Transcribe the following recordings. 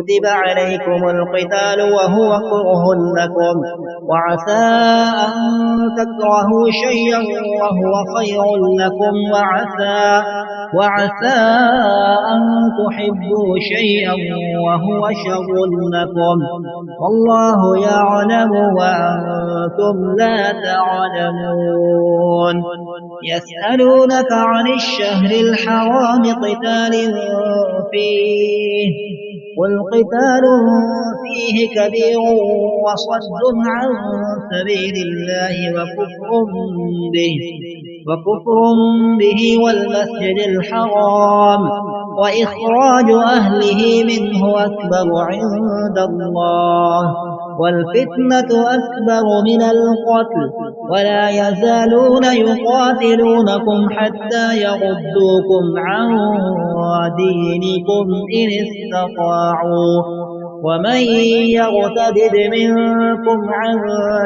كتب عليكم القتال وهو كره لكم، وعسى أن تكرهوا شيئا وهو خير لكم، وعسى أن تحبوا شيئا وهو شر لكم، والله يعلم وأنتم لا تعلمون. يسألونك عن الشهر الحرام قتال فيه، قل قتال فيه كبير وصد عن سبيل الله وكفر به والمسجد الحرام وإخراج أهله منه أكبر عند الله، والفتنة أكبر من القتل، ولا يزالون يقاتلونكم حتى يردوكم عن دينكم إن استطاعوا، ومن يرتد منكم عن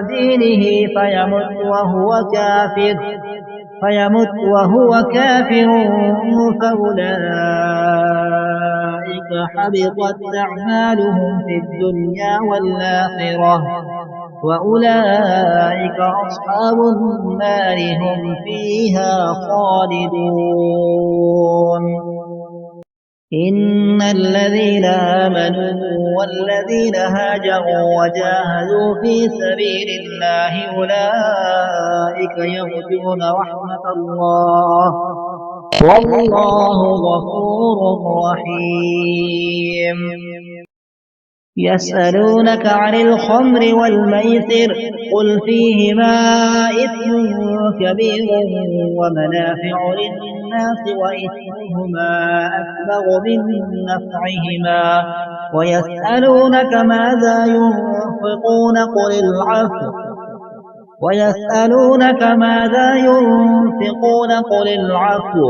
دينه فيمت وهو كافر فأولئك حبطت أعمالهم في الدنيا والآخرة، وأولئك أصحاب النار هم فيها خالدون. إن الذين آمنوا والذين هاجروا وجاهدوا في سبيل الله أولئك يرجون رحمة الله، والله غفور رحيم. يسألونك عن الخمر والميسر قل فيهما إثم كبير ومنافع للناس وإثمهما أكبر من نفعهما، ويسألونك ماذا ينفقون قل العفو،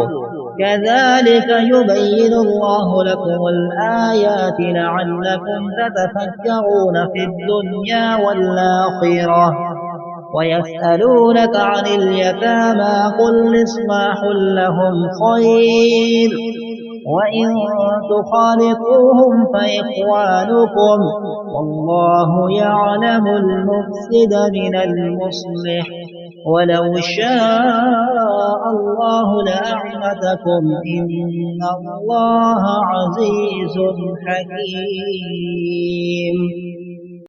كذلك يبين الله لكم الآيات لعلكم تتفكرون في الدنيا والآخرة. ويسألونك عن اليتامى قل إصلاح لهم خير، وإن تخالطوهم فإخوانكم، والله يعلم المفسد من المصلح، ولو شاء الله لأعنتكم إن الله عزيز حكيم.